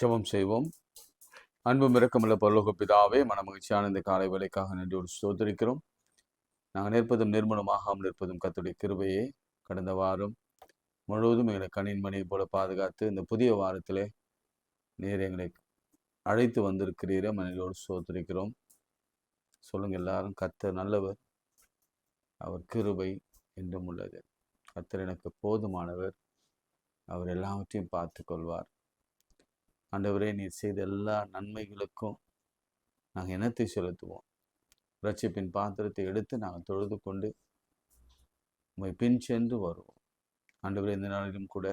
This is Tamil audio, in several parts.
ஜெபம் செய்வோம். அன்பும் இரக்கமுள்ள பரலோக பிதாவே, மனமகிழ்ச்சியான இந்த காலை வேளைக்காக நன்றியோடு ஸ்தோத்திரிக்கிறோம். நாங்கள் நிற்பதும் நிர்மூலமாகாமல் இருப்பதும் கர்த்தருடைய கிருபையே. கடந்த வாரம் முழுவதும் எங்களை கண்ணின் மணியை போல பாதுகாத்து இந்த புதிய வாரத்திலே நீர் எங்களை அழைத்து வந்திருக்கிறீரே, மனிதோடு ஸ்தோத்திரிக்கிறோம். சொல்லுங்க எல்லாரும், கர்த்தர் நல்லவர், அவர் கிருபை என்றும் உள்ளது. கர்த்தர் எனக்கு போதுமானவர், அவர் எல்லாவற்றையும் பார்த்து கொள்வார். ஆண்டவரே, நீர் செய்த எல்லா நன்மைகளுக்கும் நாங்கள் இனத்தை செலுத்துவோம். ரட்சிப்பின் பாத்திரத்தை எடுத்து நாங்கள் தொழுது கொண்டு உம்மை பின் சென்று வருவோம். ஆண்டவரே, இந்த நாளிலும் கூட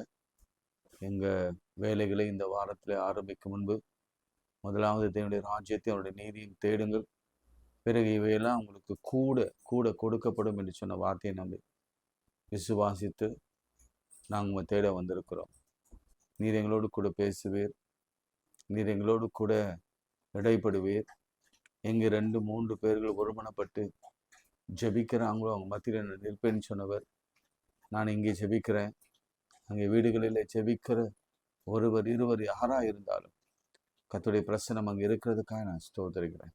எங்கள் வேலைகளை இந்த வாரத்தில் ஆரம்பிக்கும் முன்பு முதலாவது தேவனுடைய ராஜ்யத்தை அவருடைய நீதியும் தேடுங்கள், பிறகு இவையெல்லாம் உங்களுக்கு கூட கூட கொடுக்கப்படும் என்று சொன்ன வார்த்தையை நம்பி விசுவாசித்து நாங்கள் உம்மை தேட வந்திருக்கிறோம். நீர் எங்களோடு கூட பேசுவீர், நீர் எங்களோடு கூட இடைப்படுவீர். எங்கே 2-3 பேர்கள் ஒருமனப்பட்டு ஜெபிக்கிறாங்களோ அவங்க மத்தியில் நிற்பேன்னு சொன்னவர். நான் இங்கே ஜெபிக்கிறேன், அங்கே வீடுகளில் ஜெபிக்கிற ஒருவர் இருவர் யாராக இருந்தாலும் கர்த்தருடைய பிரசன்னம் அங்கே இருக்கிறதுக்காக நான் ஸ்தோத்திரிக்கிறேன்.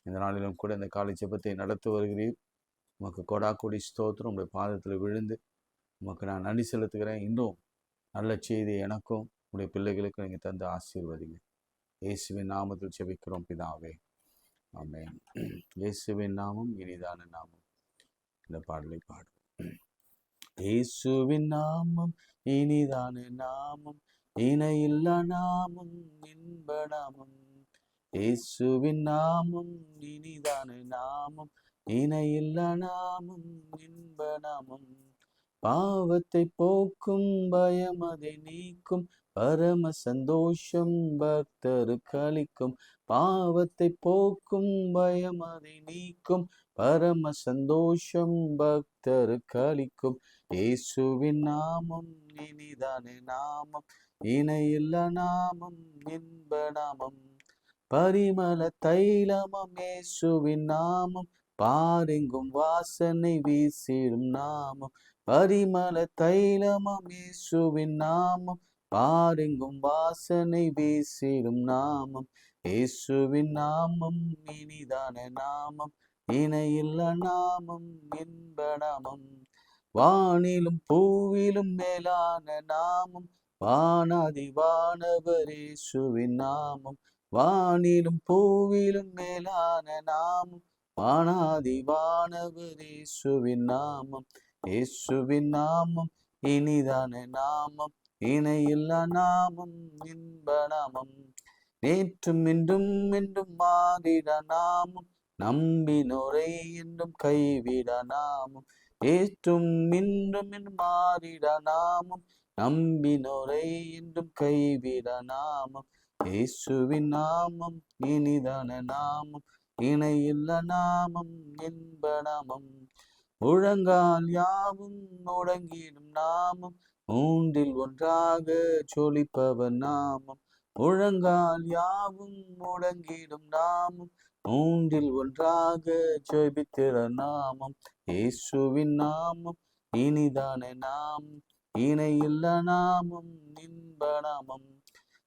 இந்த நாளிலும் கூட இந்த காலை ஜெபத்தை நடத்தி வருகிறீர். உமக்கு கொடாக்கொடி ஸ்தோத்திரம். உங்களுடைய பாதத்தில் விழுந்து உமக்கு நான் நன்றி செலுத்துகிறேன். இன்னும் நல்ல செய்தி எனக்கும் உடைய பிள்ளைகளுக்கு நீங்கள் தந்து ஆசீர்வதிங்க. இயேசுவின் நாமத்தில் ஜெபிக்கிறோம் பிதாவே, ஆமென். இயேசுவின் நாமம் இனிதான நாமம். இந்த பாடலை பாடும். இயேசுவின் நாமம் இனிதான நாமம், இணையில்லா நாமம், இன்ப நாமம். இயேசுவின் நாமம் இனிதான நாமம், இணையில்லா நாமம், இன்ப நாமம். பாவத்தை போக்கும், பயம் அதை நீக்கும், பரம சந்தோஷம் பக்தருக்கு அளிக்கும். பாவத்தை போக்கும், பயம் அதை நீக்கும், பரம சந்தோஷம் பக்தருக்கு அளிக்கும். இயேசுவின் நாமம் இனிதான நாமம், இணையில்லா நாமம், இன்ப நாமம். பரிமள தைலமம் இயேசுவின் நாமம், பாரெங்கும் வாசனை வீசிடும் நாமம். பரிமள தைலமம் இயேசுவின் நாமம், பாரெங்கும் வாசனை வீசிடும் நாமம். இயேசுவின் நாமம் இனிதான நாமம், இணையில்லா நாமம், இன்ப நாமம். வானிலும் பூவிலும் மேலான நாமம், வானாதி வானவர் இயேசுவின் நாமம். வானிலும் பூவிலும் மேலான நாமம், வானாதி வானவர் இயேசுவின் நாமம். இயேசுவின் நாமம் இனிதான நாமம், இணையில்லா நாமம், இன்ப நாமம். நேற்றும் இன்றும் என்றும் மாறிட நாமம், நம்பினோரை என்றும் கைவிட நாமம். ஏற்றும் இன்றும் என்றும் மாறிட நாமம், நம்பினோரை என்றும் கைவிட நாமம். இயேசுவின் நாமம் இனிதான நாமம், இணையில்லா நாமம், இன்ப நாமம். முழங்கால் யாவும் முடங்கிடும் நாமம், மூன்றில் ஒன்றாக ஜொலிப்பவர் நாமம். முழங்கால் யாவும் முடங்கிடும் நாமம், மூன்றில் ஒன்றாக ஜெபித்திர நாமம். இயேசுவின் நாமம் இனிதான நாமம், இணையில்லா நாமம், இன்ப நாமம்.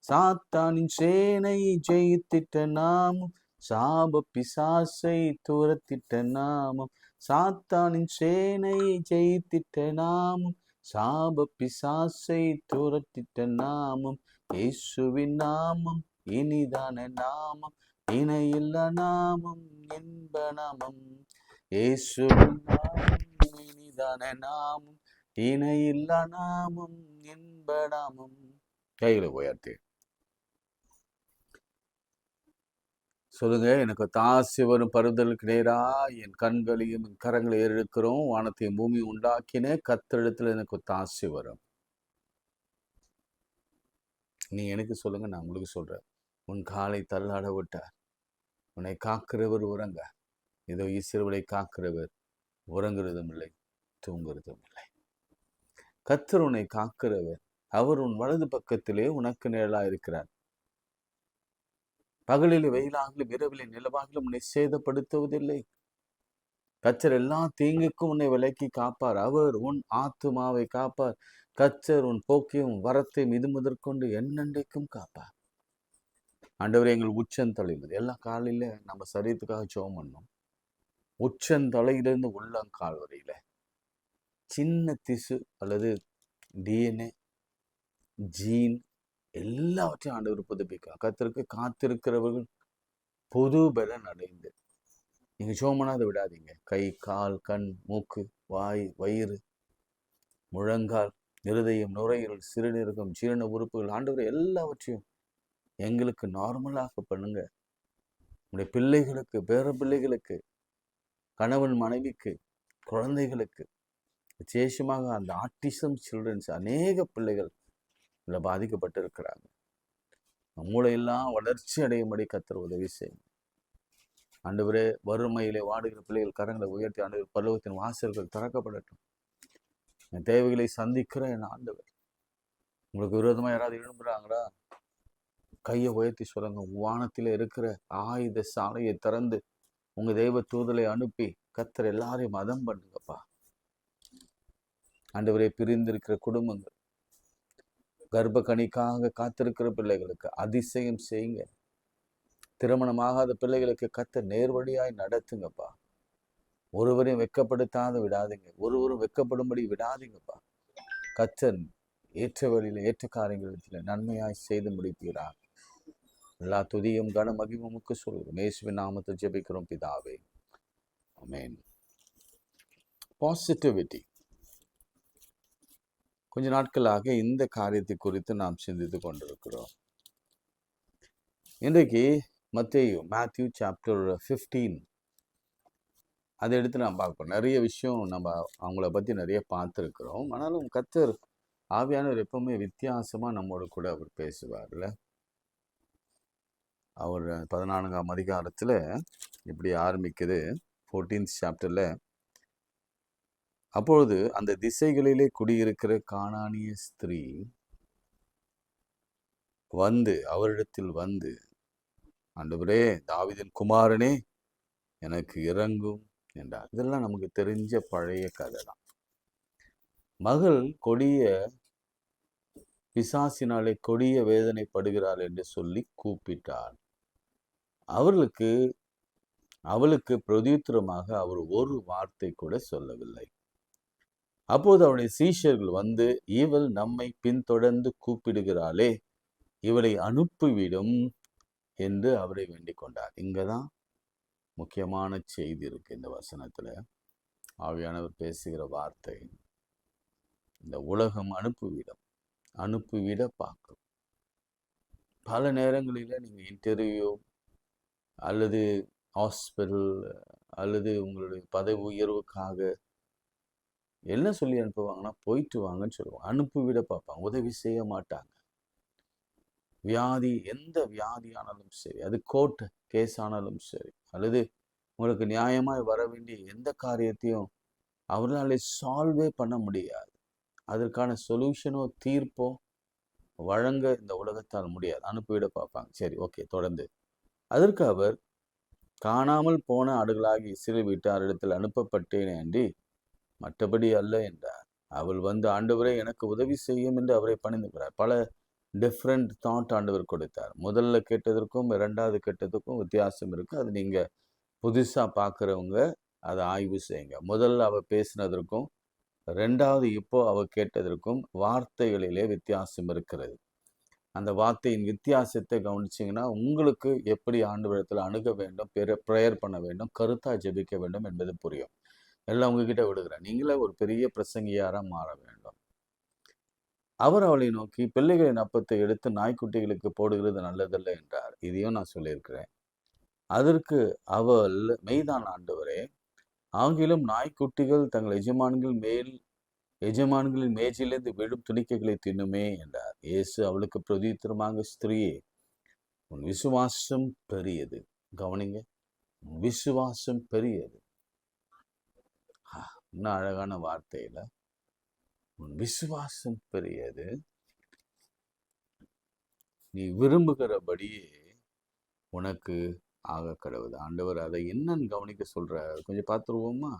சாத்தானின் சேனை ஜெயித்திட்ட நாமம், சாப பிசாசை துரத்திட்ட நாமம். சாத்தானின் சேனை ஜெயித்திட்ட நாமம், சாப பிசாசை துரத்திட்ட நாமம். இயேசுவின் நாமம் இனிதான நாமம், இணையில்லா நாமம், இன்ப நாமம். இயேசுவின் நாமம் இனிதான நாமம், இணையில்லா நாமம், இன்ப நாமம். கைகளை உயர்த்தி சொல்லுங்க. எனக்கு தாசி வரும் பருதலுக்கு நேரா என் கண்களையும் என் கரங்களை ஏறெடுக்கிறோம். வானத்தையும் பூமி உண்டாக்கினே கத்தெடுத்துல எனக்கு தாசி வரும். நீ எனக்கு சொல்லுங்க, நான் உங்களுக்கு சொல்றேன். உன் காலை தள்ளாட விட்டார், உன்னை காக்கிறவர் உறங்க. இதோ இஸ்ரவேலை காக்கிறவர் உறங்குறதும் இல்லை, தூங்குறதும் இல்லை. கர்த்தர் உன்னை காக்கிறவர், அவர் உன் வலது பக்கத்திலே உனக்கு நிழலா இருக்கிறார். பகலில் வெயிலாகலும் இரவிலே நிலவாகலும் உன்னை சேதப்படுத்துவதில்லை. கர்த்தர் எல்லா தீங்குக்கும் உன்னை விலக்கி காப்பார். அவர் உன் ஆத்துமாவை காப்பார். கர்த்தர் உன் போக்கையும் வரத்தையும் இது முதற்கொண்டு என்னென்றைக்கும் காப்பார். ஆண்டவரே எங்கள் உச்சந்தலையிலிருந்து எல்லா காலையில நம்ம சரீரத்துக்காக ஜெபம் பண்ணோம். உச்சந்தலையிலிருந்து உள்ளங்கால் வரையில சின்ன திசு அல்லது டிஎன்ஏ ஜீன் எல்லாவற்றையும் ஆண்டவர் புதுப்பிக்கலாம். கர்த்தருக்கு காத்திருக்கிறவர்கள் புது பலன் அடைந்து நீங்க ஜெபம் பண்ணாத விடாதீங்க. கை, கால், கண், மூக்கு, வாய், வயிறு, முழங்கால், இருதயம், நுரையீரல், சிறுநீரகம், ஜீரண உறுப்புகள், ஆண்டவர் எல்லாவற்றையும் எங்களுக்கு நார்மலாக பண்ணுங்க. உங்களுடைய பிள்ளைகளுக்கு, பேர பிள்ளைகளுக்கு, கணவன் மனைவிக்கு, குழந்தைகளுக்கு, விசேஷமாக அந்த ஆட்டிசம் சில்ட்ரன்ஸ் அநேக பிள்ளைகள் இதில் பாதிக்கப்பட்டு இருக்கிறாங்க. மூளையெல்லாம் வளர்ச்சி அடையும்படி கர்த்தர் உதவி செய்யும். ஆண்டவரே, வறுமையிலே வாடுகிற பிள்ளைகள் கரங்களை உயர்த்தி ஆண்டவர் பரலோகத்தின் வாசல்கள் திறக்கப்படட்டும். என் தேவைகளை சந்திக்கிற என் ஆண்டவர். உங்களுக்கு விரோதமா யாராவது எழும்புறாங்களா? கையை உயர்த்தி சொல்லுங்க. வானத்திலே இருக்கிற ஆயுத சாலையை திறந்து உங்க தெய்வ தூதலை அனுப்பி கர்த்தர் எல்லாரையும் மதம் பண்ணுங்கப்பா. ஆண்டவரே, பிரிந்திருக்கிற குடும்பங்கள், கர்ப்ப கனிக்காக காத்திருக்கிற பிள்ளைகளுக்கு அதிசயம் செய்யுங்க. திருமணமாகாத பிள்ளைகளுக்கு கர்த்தர் நேர்வழியாய் நடத்துங்கப்பா. ஒருவரையும் வெட்கப்படுத்தாத விடாதீங்க. ஒருவரும் வெட்கப்படும்படி விடாதீங்கப்பா. கர்த்தர் ஏற்ற வழியில ஏற்ற காரியங்களில் நன்மையாய் செய்து முடிக்கிறார். எல்லா துதியும் கன மகிமுக்கு சொல்கிறோம். இயேசுவின் நாமத்தில் ஜெபிக்கிறோம் பிதாவே, ஆமென். பாசிட்டிவிட்டி. கொஞ்ச நாட்களாக இந்த காரியத்தை குறித்து நாம் சிந்தித்து கொண்டிருக்கிறோம். இன்றைக்கு மேத்யூ சாப்டர் 15 அதை எடுத்து நாம் பார்ப்போம். நிறைய விஷயம் நம்ம அவங்கள பற்றி நிறைய பார்த்துருக்கிறோம். ஆனாலும் கர்த்தர் ஆவியானவர் எப்பவுமே வித்தியாசமாக நம்மோடு கூட அவர் பேசுவார்ல. அவர் 14ஆம் அதிகாரத்தில் இப்படி ஆரம்பிக்குது. 14th சாப்டரில், அப்பொழுது அந்த திசைகளிலே குடியிருக்கிற கானானிய ஸ்திரீ அவரிடத்தில் வந்து, ஆண்டவரே, தாவீதின் குமாரனே, எனக்கு இறங்கும் என்றார். இதெல்லாம் நமக்கு தெரிஞ்ச பழைய கதை தான். மகள் கொடிய பிசாசினாலே கொடிய வேதனைப்படுகிறாள் என்று சொல்லி கூப்பிட்டார். அவளுக்கு பிரதியுத்தரமாக அவர் ஒரு வார்த்தை கூட சொல்லவில்லை. அப்போது அவருடைய சீஷர்கள் வந்து, இவள் நம்மை பின்தொடர்ந்து கூப்பிடுகிறாளே, இவளை அனுப்பிவிடும் என்று அவரை வேண்டிக் கொண்டார். இங்கதான் முக்கியமான செய்தி இருக்கு இந்த வசனத்துல. ஆவியானவர் பேசுகிற வார்த்தை, இந்த உலகம் அனுப்பிவிட பார்க்கும். பல நேரங்களில் நீங்க இன்டர்வியூ அல்லது ஹாஸ்பிட்டல் அல்லது உங்களுடைய பதவி உயர்வுக்காக என்ன சொல்லி அனுப்புவாங்கன்னா, போயிட்டு வாங்கன்னு சொல்லுவாங்க. அனுப்பிவிட பார்ப்பாங்க, உதவி செய்ய மாட்டாங்க. வியாதி, எந்த வியாதி ஆனாலும் சரி, அது கோர்ட் கேஸ் ஆனாலும் சரி, அல்லது உங்களுக்கு நியாயமாய் வர வேண்டிய எந்த காரியத்தையும் அவர்களால் சால்வே பண்ண முடியாது. அதற்கான சொல்யூஷனோ தீர்ப்போ வழங்க இந்த உலகத்தால் முடியாது. அனுப்பிவிட பார்ப்பாங்க. சரி, ஓகே, தொடர்ந்து. அதற்கு அவர், காணாமல் போன ஆடுகளாகி இஸ்ரவேல் வீட்டாரிடத்தில் அனுப்பப்பட்டேனே அன்றி மற்றபடி அல்ல என்றார். அவள் வந்து, ஆண்டவரே, எனக்கு உதவி செய்யும் என்று அவரை பணிந்துகிறார். பல டிஃப்ரெண்ட் தாட் ஆண்டவர் கொடுத்தார். முதல்ல கேட்டதற்கும் இரண்டாவது கேட்டதுக்கும் வித்தியாசம் இருக்கு. அது நீங்க புதுசா பார்க்குறவங்க அதை ஆய்வு செய்யுங்க. முதல்ல அவ பேசினதற்கும் ரெண்டாவது இப்போ அவ கேட்டதற்கும் வார்த்தைகளிலே வித்தியாசம் இருக்கிறது. அந்த வார்த்தையின் வித்தியாசத்தை கவனிச்சிங்கன்னா உங்களுக்கு எப்படி ஆண்டவரிடத்தில் அணுக வேண்டும், ப்ரேயர் பண்ண வேண்டும், கருத்தா ஜெபிக்க வேண்டும் என்பது புரியும். எல்லாம் உங்ககிட்ட விடுகிறேன். நீங்களே ஒரு பெரிய பிரசங்கியாரா மாற வேண்டும். அவர் அவளை நோக்கி, பிள்ளைகளின் அப்பத்தை எடுத்து நாய்க்குட்டிகளுக்கு போடுகிறது நல்லதல்ல என்றார். இதையும் நான் சொல்லியிருக்கிறேன். அதற்கு அவள், மெய்தான் ஆண்டவரே, ஆகிலும் நாய்க்குட்டிகள் தங்கள் எஜமான்களின் மேஜிலிருந்து விழும் துணிக்கைகளை தின்னுமே என்றார். இயேசு அவளுக்கு பிரதியுத்தரமாக, ஸ்திரீயே, உன் விசுவாசம் பெரியது. கவனிங்க, விசுவாசம் பெரியது. இன்னும் அழகான வார்த்தையில, உன் விசுவாசம் பெரியது, நீ விரும்புகிறபடியே உனக்கு ஆக கடவுது. ஆண்டவர் அதை என்னன்னு கவனிக்க சொல்ற, கொஞ்சம் பார்த்துருவோமா?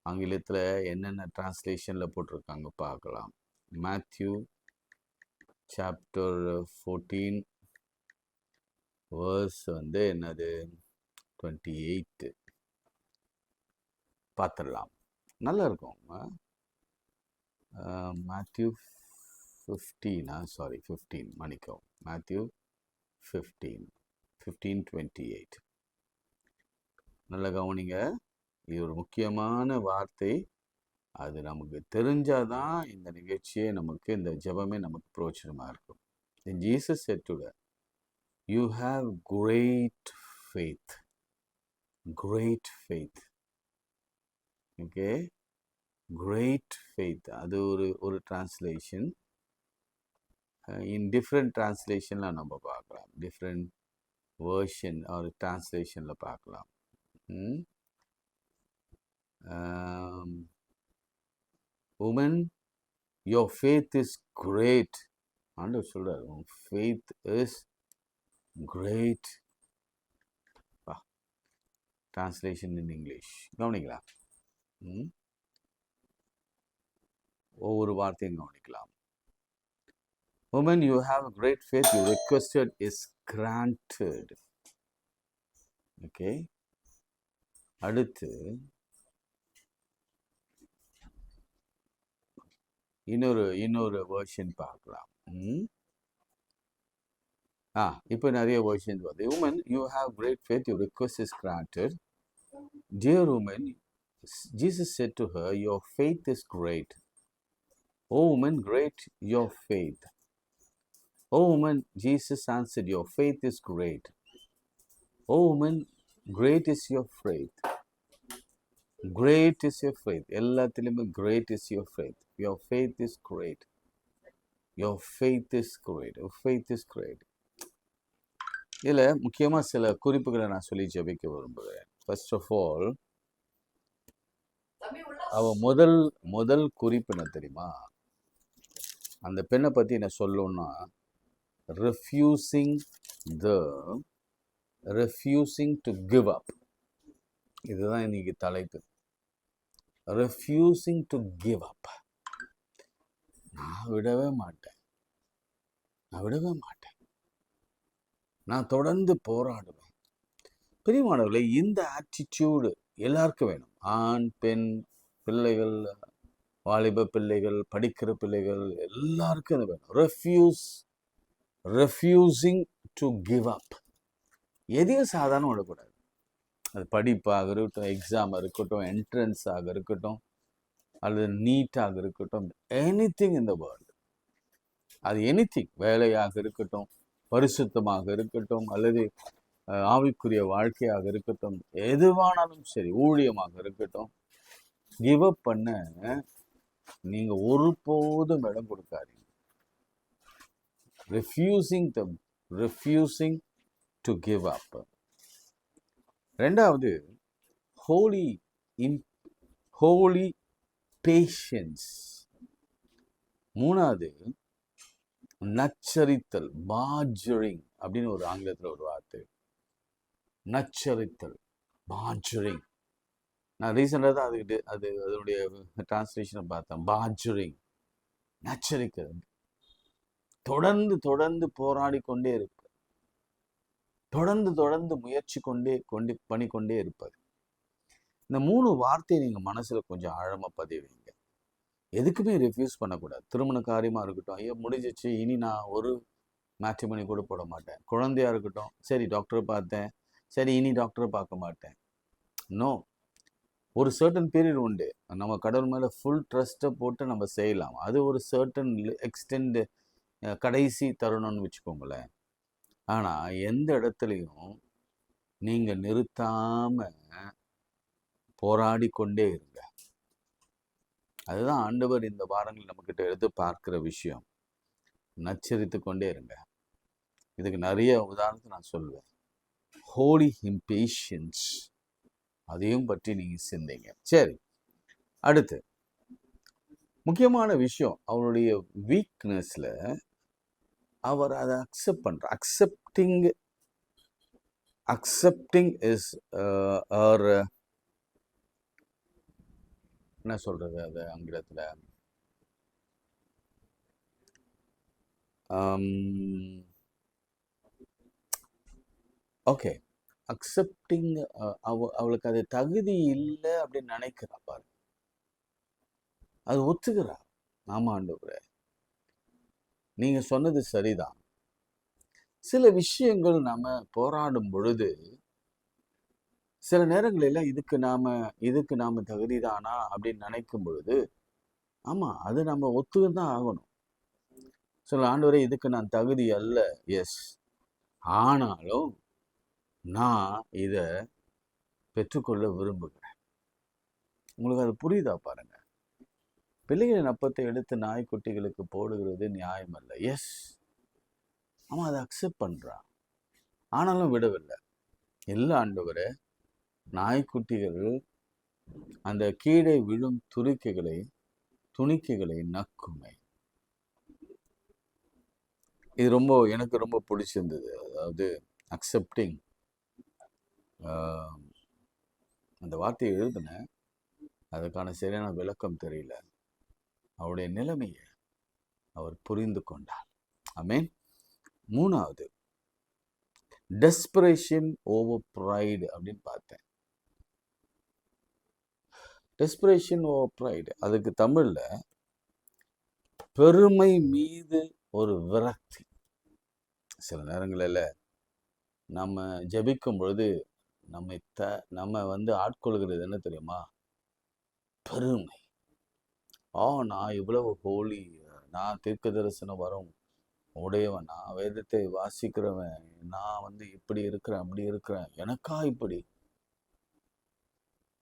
ஆங்கிலத்தில் என்னென்ன டிரான்ஸ்லேஷன்ல போட்டிருக்காங்க பார்க்கலாம். மேத்யூ சாப்டர் 14 வேர்ஸ் வந்து என்னது 28 பார்த்துடலாம். நல்லா இருக்கும். மேத்யூ 15 மன்னிக்கவும், மேத்யூ 15:28. நல்ல கவனிங்க. இது ஒரு முக்கியமான வார்த்தை. அது நமக்கு தெரிஞ்சாதான் இந்த நிகழ்ச்சியே நமக்கு, இந்த ஜெபமே நமக்கு பிரயோஜனமா இருக்கும். Jesus said to her, you have great faith. Great faith. Okay? Great faith. அது ஒரு டிரான்ஸ்லேஷன். இன் டிஃப்ரெண்ட் டிரான்ஸ்லேஷன்லாம் நம்ம பார்க்கலாம். டிஃப்ரெண்ட் வேர்ஷன் ஒரு டிரான்ஸ்லேஷனில் பார்க்கலாம். Woman, your faith is great. ஆண்டவர் சொல்றார், உன் faith is great. Translation in English கவனிக்கலாம். ஒவ்வொரு வார்த்தையும் கவனிக்கலாம். Woman, you have great faith. Your requested is granted. Okay. அடுத்து இன்னொரு வேர்ஷன் பார்க்கலாம். இப்போ நிறைய வேர்ஷன் வருது. Woman, you have great faith. Your request is granted. Dear woman, Jesus said to her, your faith is great. Oh woman, great your faith. Oh woman, Jesus answered, your faith is great. Oh woman, great is your faith. Great is your faith. எல்லாத்திலுமே great is your faith. Your faith is great. Your faith is great. Your faith is great. இதில் முக்கியமாக சில குறிப்புகளை நான் சொல்லி ஜெபிக்க விரும்புகிறேன். ஃபர்ஸ்ட் ஆஃப் ஆல், அவ முதல் குறிப்பு என்ன தெரியுமா? அந்த பெண்ணை பற்றி என்ன சொல்லணும்னா, refusing to give up. இதுதான் இன்னைக்கு தலைப்பு. refusing to give up. நான் விடவே மாட்டேன், நான் தொடர்ந்து போராடுவேன். பிரியமானவர்களே, இந்த ஆட்டிடியூடு எல்லாருக்கும் வேணும். ஆண், பெண், பிள்ளைகள், வாலிப பிள்ளைகள், படிக்கிற பிள்ளைகள், எல்லாருக்கும் அது வேணும். refusing to give up. எதையும் சாதாரணம் விடக்கூடாது. அது படிப்பாக இருக்கட்டும், எக்ஸாமாக இருக்கட்டும், என்ட்ரன்ஸாக இருக்கட்டும், அல்லது நீட்டாக இருக்கட்டும், எனிதிங் இன் த வேர்ல்டு. அது எனிதிங், வேலையாக இருக்கட்டும், பரிசுத்தமாக இருக்கட்டும், அல்லது ஆவிக்குரிய வாழ்க்கையாக இருக்கட்டும், எதுவானாலும் சரி, ஊழியமாக இருக்கட்டும், கிவ் அப் பண்ண நீங்கள் ஒருபோதும் இடம் கொடுக்காதீங்க. refusing to give up. ரெண்டாவது, holy patience. மூணாவது, நச்சரித்தல், badgering அப்படின்னு ஒரு ஆங்கிலத்தில் ஒரு வார்த்தை. நச்சரித்தல், badgering. நான் ரீசெண்டாக தான் அதனுடைய டிரான்ஸ்லேஷனை பார்த்தேன். badgering, நச்சரிக்கிறது. தொடர்ந்து போராடி கொண்டே இருப்பது, தொடர்ந்து முயற்சி பண்ணிக்கொண்டே இருப்பது. இந்த 3 வார்த்தையை நீங்கள் மனசில் கொஞ்சம் ஆழமாக பதிவீங்க. எதுக்குமே ரெஃப்யூஸ் பண்ணக்கூடாது. திருமண காரியமாக இருக்கட்டும், ஐயோ முடிஞ்சிச்சு, இனி நான் ஒரு மேட்ரிமோனி கூட போட மாட்டேன். குழந்தையாக இருக்கட்டும், சரி டாக்டரை பார்த்தேன், சரி இனி டாக்டரை பார்க்க மாட்டேன். நோ, ஒரு சர்டன் பீரியட் உண்டு. நம்ம கடவுள் மேலே ஃபுல் ட்ரஸ்ட்டை போட்டு நம்ம செய்யலாம். அது ஒரு சர்டன் எக்ஸ்டெண்ட், கடைசி தருணம்னு வச்சுக்கோங்களேன். ஆனால் எந்த இடத்துலையும் நீங்கள் நிறுத்தாமல் போராடி கொண்டே இருங்க. அதுதான் ஆண்டவர் இந்த வாரங்கள் நம்மக்கிட்ட எடுத்து பார்க்கிற விஷயம். நச்சரித்து கொண்டே இருங்க. இதுக்கு நிறைய உதாரணத்தை நான் சொல்லுவேன். ஹோலி இம்பேஷன்ஸ், அதையும் பற்றி நீங்கள் சிந்திங்க. சரி, அடுத்து முக்கியமான விஷயம், அவருடைய வீக்னஸில் அவர் அதை அக்செப்ட் பண்ணுற. அக்செப்டிங் இஸ் என்ன சொல்கிறது அது ஆங்கிலத்தில், ஓகே, அக்செப்டிங். அவளுக்கு அது தகுதி இல்லை அப்படின்னு நினைக்கிறா பாரு, அது ஒத்துக்கிறா. ஆமா ஆண்டவரே, நீங்க சொன்னது சரிதான். சில விஷயங்கள் நாம போராடும் பொழுது சில நேரங்களில் இதுக்கு நாம தகுதிதானா அப்படின்னு நினைக்கும் பொழுது, ஆமா, அது நம்ம ஒத்துதான் ஆகணும். சொல்ல, ஆண்டவரே இதுக்கு நான் தகுதி அல்ல. எஸ், ஆனாலும் நான் இத பெற்றுக்கொள்ள விரும்புகிறேன். உங்களுக்கு அது புரியுதா பாருங்க. பிள்ளைகளின் அப்பத்தை எடுத்து நாய்க்குட்டிகளுக்கு போடுகிறது நியாயம் அல்ல. எஸ், அவன் அதை அக்செப்ட் பண்றான். ஆனாலும் விடவில்லை. இல்ல ஆண்டவரே, நாய்க்குட்டிகள் அந்த கீழே விழும் துணிக்கைகளை நக்குமை. இது எனக்கு ரொம்ப பிடிச்சிருந்தது. அதாவது அக்செப்டிங், அந்த வார்த்தையை எழுதினேன், அதுக்கான சரியான விளக்கம் தெரியல. அவருடைய நிலைமையை அவர் புரிந்து கொண்டார். ஆமென். மூணாவது, டெஸ்பரேஷன் ஓவர் ப்ரைடு அப்படின்னு பார்த்தேன். டெஸ்பரேஷன் ஓவர் ப்ரைடு, அதுக்கு தமிழ்ல பெருமை மீது ஒரு விரக்தி. சில நேரங்களில் நம்ம ஜெபிக்கும் பொழுது நம்ம ஆட்கொள்கிறது என்ன தெரியுமா? பெருமை. நான் இவ்வளவு ஹோலி, நான் தீர்க்க தரிசனம் வரும் உடையவன், நான் வேதத்தை வாசிக்கிறவன், நான் இப்படி இருக்கிறேன், அப்படி இருக்கிறேன், எனக்கா இப்படி?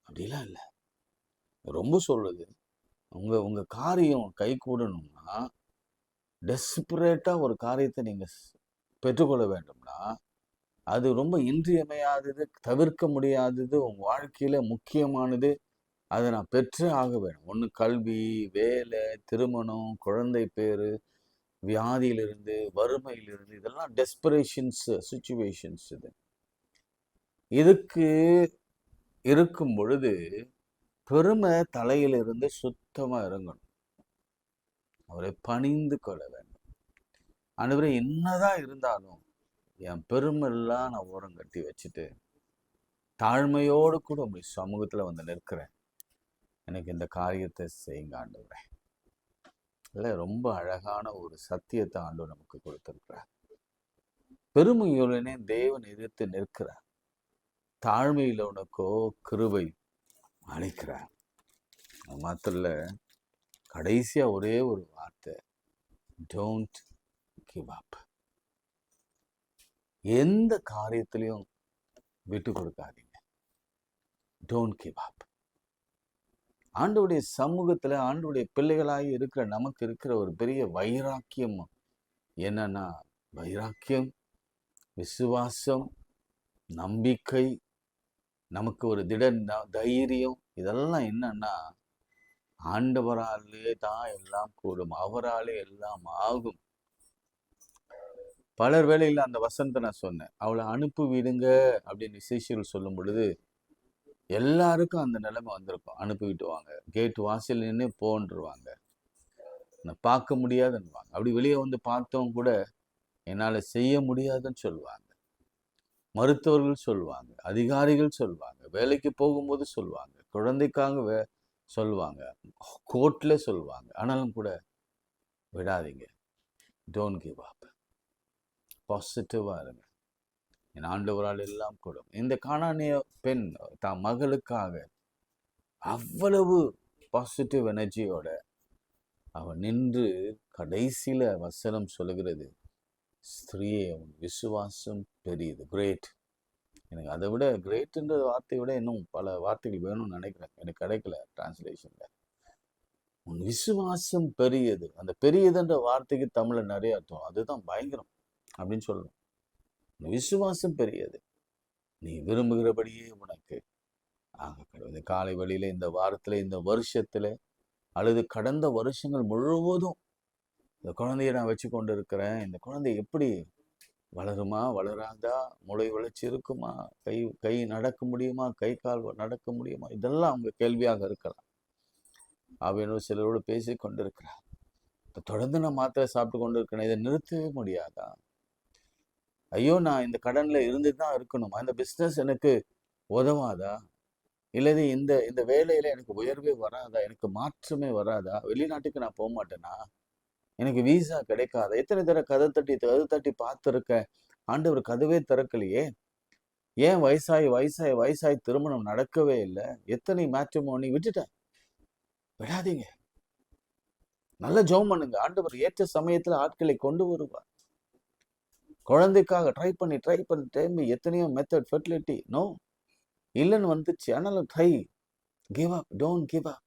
அப்படிலாம் இல்லை. ரொம்ப சொல்லுது, உங்க காரியம் கை கூடணும்னா, டெஸ்பரேட்டா ஒரு காரியத்தை நீங்க பெற்றுக்கொள்ள வேண்டும்னா, அது ரொம்ப இன்றியமையாதது, தவிர்க்க முடியாதது, உங்க வாழ்க்கையில முக்கியமானது. அதை நான் பெற்றே ஆக வேணும். ஒன்று கல்வி, வேலை, திருமணம், குழந்தை பேரு, வியாதியிலிருந்து, வறுமையிலிருந்து, இதெல்லாம் டெஸ்பரேஷன்ஸ் சுச்சுவேஷன்ஸ். இதுக்கு இருக்கும் பொழுது பெருமை தலையிலிருந்து சுத்தமா இறங்கணும். அவரை பணிந்து கொள்ள வேண்டும். ஆண்டவரே, என்னதான் இருந்தாலும் என் பெருமை எல்லாம் நான் ஓரம் கட்டி வச்சுட்டு தாழ்மையோடு கூட உங்களுடைய சமூகத்துல நிற்கிறேன். எனக்கு இந்த காரியத்தை செய்யுங்க ஆண்டவரே. இல்லை, ரொம்ப அழகான ஒரு சத்தியத்தை ஆண்டவர் நமக்கு கொடுத்திருக்கிறார். பெருமையுடனே தேவன் எதிர்த்து நிற்கிறார், தாழ்மையில் உனக்கோ கிருபை அளிக்கிறார். மாத்திர கடைசியா ஒரே ஒரு வார்த்தை, டோன்ட் கிவ் அப். எந்த காரியத்திலையும் விட்டு கொடுக்காதீங்க. Don't give up. ஆண்டவருடைய சமூகத்துல ஆண்டவருடைய பிள்ளைகளாகி இருக்கிற நமக்கு இருக்கிற ஒரு பெரிய வைராக்கியம் என்னன்னா, வைராக்கியம், விசுவாசம், நம்பிக்கை, நமக்கு ஒரு தைரியம், இதெல்லாம் என்னன்னா, ஆண்டவராலே தான் எல்லாம் கூடும், அவராலே எல்லாம் ஆகும். பலர் வேளையில் அந்த வசனத்தை நான் சொன்னேன், அவளை அனுப்பி விடுங்க அப்படின்னு சிஷ்யர்கள் சொல்லும் பொழுது எல்லாருக்கும் அந்த நிலைமை வந்திருக்கும். அனுப்பிவிட்டு வாங்க, கேட் வாசல் நின்று போன்றுவாங்க, நான் பார்க்க முடியாதுன்னுவாங்க. அப்படி வெளியே பார்த்தவங்க கூட என்னால் செய்ய முடியாதுன்னு சொல்லுவாங்க. மருத்துவர்கள் சொல்லுவாங்க, அதிகாரிகள் சொல்லுவாங்க, வேலைக்கு போகும்போது சொல்லுவாங்க, குழந்தைக்காக சொல்லுவாங்க, கோர்ட்ல சொல்லுவாங்க. ஆனாலும் கூட விடாதீங்க. Don't give up. பாசிட்டிவா இருங்க. என் ஆண்டவரால் எல்லாம் கூடும். இந்த கானானிய பெண் தான் மகளுக்காக அவ்வளவு பாசிட்டிவ் எனர்ஜியோட அவன் நின்று கடைசியில வசனம் சொல்லுகிறது, ஸ்திரீயே, உன் விசுவாசம் பெரியது. கிரேட். எனக்கு அதை விட, கிரேட்ன்ற வார்த்தையை விட இன்னும் பல வார்த்தைகள் வேணும்னு நினைக்கிறேன், எனக்கு கிடைக்கல டிரான்ஸ்லேஷன்ல. உன் விசுவாசம் பெரியது. அந்த பெரியதுன்ற வார்த்தைக்கு தமிழ்ல நிறைய அர்த்தம், அதுதான் பயங்கரம் அப்படின்னு சொல்லணும். விசுவாசம் பெரியது, நீ விரும்புகிறபடியே உனக்கு ஆகக்கூடாது. இந்த காலை வழியில, இந்த வாரத்துல, இந்த வருஷத்துல, அல்லது கடந்த வருஷங்கள் முழுவதும் இந்த குழந்தைய நான் வச்சு கொண்டு இருக்கிறேன், இந்த குழந்தை எப்படி வளருமா, வளராதா, மூளை வளர்ச்சி இருக்குமா, கை நடக்க முடியுமா, கை கால் நடக்க முடியுமா, இதெல்லாம் அவங்க கேள்வியாக இருக்கலாம். அவனோட சிலரோடு பேசி கொண்டிருக்கிறார். தொடர்ந்து நான் மாத்திரை சாப்பிட்டு கொண்டு இருக்கிறேன், இதை நிறுத்தவே முடியாதா? ஐயோ நான் இந்த கடன்ல இருந்து தான் இருக்கணுமா? இந்த பிஸ்னஸ் எனக்கு உதவாதா? இல்லது இந்த இந்த வேலையில எனக்கு உயர்வே வராதா? எனக்கு மாற்றமே வராதா? வெளிநாட்டுக்கு நான் போமாட்டேனா? எனக்கு விசா கிடைக்காதா? எத்தனை தடவ கதவு தட்டி பார்த்துருக்கேன். ஆண்டவர் கதவே திறக்கலையே! ஏன் வயசாயி வயசாயி வயசாயி திருமணம் நடக்கவே இல்ல? எத்தனை மேட்ரிமோனி விட்டுட்டேன். விடாதீங்க. நல்லா ஜெபம் பண்ணுங்க. ஆண்டவர் ஏற்ற சமயத்துல ஆட்களை கொண்டு வருவார். குழந்தைக்காக ட்ரை பண்ணி எத்தனையோ மெத்தட் ஃபெர்டிலிட்டி நோ இல்லன்னு வந்துச்சு. ஆனாலும் try. Give up. Don't give up.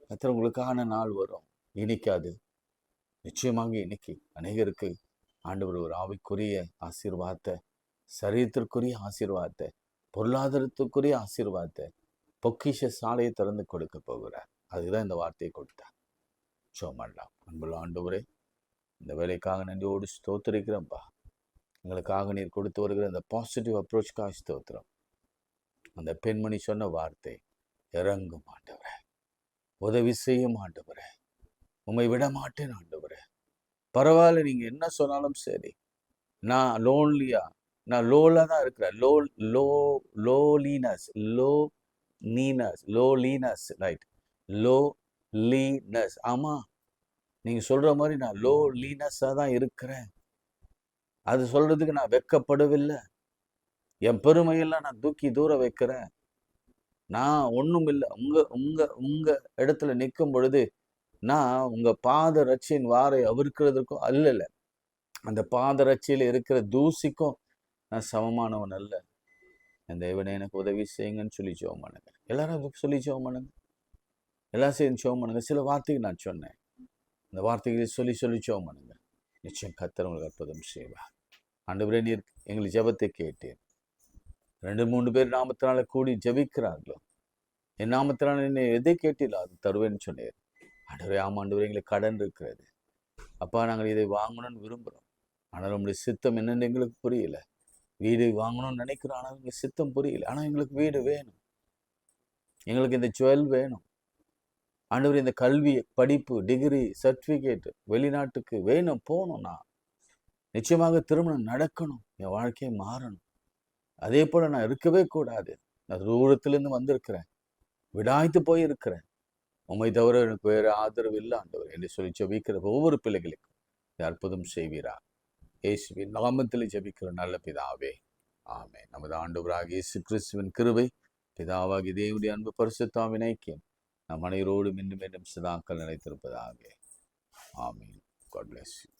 கர்த்தர் உங்களுக்கான நாள் வரும். இனிக்காது. நிச்சயமாக இன்னைக்கு அநேகருக்கு ஆண்டவர் ஒரு ஆவிக்குரிய ஆசீர்வாதத்தை, சரீரத்திற்குரிய ஆசீர்வாதத்தை, பொருளாதாரத்துக்குரிய ஆசீர்வாதத்தை, பொக்கிஷ சாலையை திறந்து கொடுக்க போகிறார். அதுதான் இந்த வார்த்தையை கொடுத்தார். ஜெபம் பண்ணலாம். அன்புள்ள ஆண்டவரே, இந்த வேலைக்காக நன்றியோடு ஸ்தோத்திரிக்கிறேன்ப்பா. எங்களுக்காக நீர் கொடுத்து வருகிற இந்த பாசிட்டிவ் அப்ரோச்காக ஸ்தோத்திரம். அந்த பெண்மணி சொன்ன வார்த்தை, இறங்கும் ஆண்டவரே, உதவி செய்யும் ஆண்டவரே, உம்மை விட மாட்டேன் ஆண்டவரே. பரவாயில்ல, நீங்க என்ன சொன்னாலும் சரி. நான் லோன்லியா, நான் லோலா தான் இருக்கிறேன். லோலீனஸ் ரைட். லோலீனஸ். ஆமா, நீங்க சொல்ற மாதிரி நான் லோலீனஸா தான் இருக்கிறேன். அது சொல்றதுக்கு நான் வெட்கப்படவில்லை. என் பெருமையெல்லாம் நான் தூக்கி தூர வைக்கிறேன். நான் ஒண்ணும் இல்லை. உங்க உங்க உங்க இடத்துல நிற்கும் பொழுது நான் உங்க பாத ரட்சியின் வாரை அவிர்க்கிறதுக்கும் அல்ல, அந்த பாத ரட்சியில இருக்கிற தூசிக்கும் நான் சமமானவன் அல்ல. அந்த தேவனே எனக்கு உதவி செய்யுங்கன்னு சொல்லி ஜெபம் பண்ணுங்க. எல்லாரும் சொல்லி ஜெபம் பண்ணுங்க. எல்லாரும் சேர்ந்து ஜெபம் பண்ணுங்க. சில வார்த்தைகள் நான் சொன்னேன். அந்த வார்த்தைகளை சொல்லி ஜெபம் பண்ணுங்க. நிச்சயம் கர்த்தர் உங்களுக்கு அற்புதம் செய்வார். ஆண்டவரே, நீர் எங்கள் ஜெபத்தை கேட்டேன். 2-3 பேர் நாமத்தினால கூடி ஜெபிக்கிறார்களோ, என் நாமத்தினால என்னை எதை கேட்டீங்களோ அது தருவேன்னு சொன்னேன். ஆண்டவரே, ஆமாண்டவரே, எங்களுக்கு கடன் இருக்கிறது. அப்பா, நாங்கள் இதை வாங்கணும்னு விரும்புகிறோம். ஆனால் நம்முடைய சித்தம் என்னன்னு எங்களுக்கு புரியல. வீடு வாங்கணும்னு நினைக்கிறோம், ஆனால் எங்களுக்கு சித்தம் புரியல. ஆனால் எங்களுக்கு வீடு வேணும், எங்களுக்கு இந்த ஜுவல் வேணும். ஆண்டவரே, இந்த கல்வி, படிப்பு, டிகிரி, சர்டிஃபிகேட் வெளிநாட்டுக்கு வேணும், போகணும்னா நிச்சயமாக திருமணம் நடக்கணும், என் வாழ்க்கையை மாறணும். அதே போல நான் இருக்கவே கூடாது. நான் தூரத்திலிருந்து வந்திருக்கிறேன், விடாய்த்து போய் இருக்கிறேன். உண்மை தவிர எனக்கு வேறு ஆதரவு இல்லை ஆண்டவர் என்று சொல்லி ஜெபிக்கிற ஒவ்வொரு பிள்ளைகளுக்கும் அற்புதம் செய்வீரா. இயேசுவின் நாமத்தில் ஜெபிக்கிற நல்ல பிதாவே, ஆமென். நமது ஆண்டவராகிய இயேசு கிறிஸ்துவின் கிருபை, பிதாவாகிய தேவனுடைய அன்பு, பரிசுத்த ஆவியின் ஐக்கியம் நம் அனைவரோடும் இன்னும் சதாக்கள் நிலைத்திருப்பதாக. ஆமென். God bless you.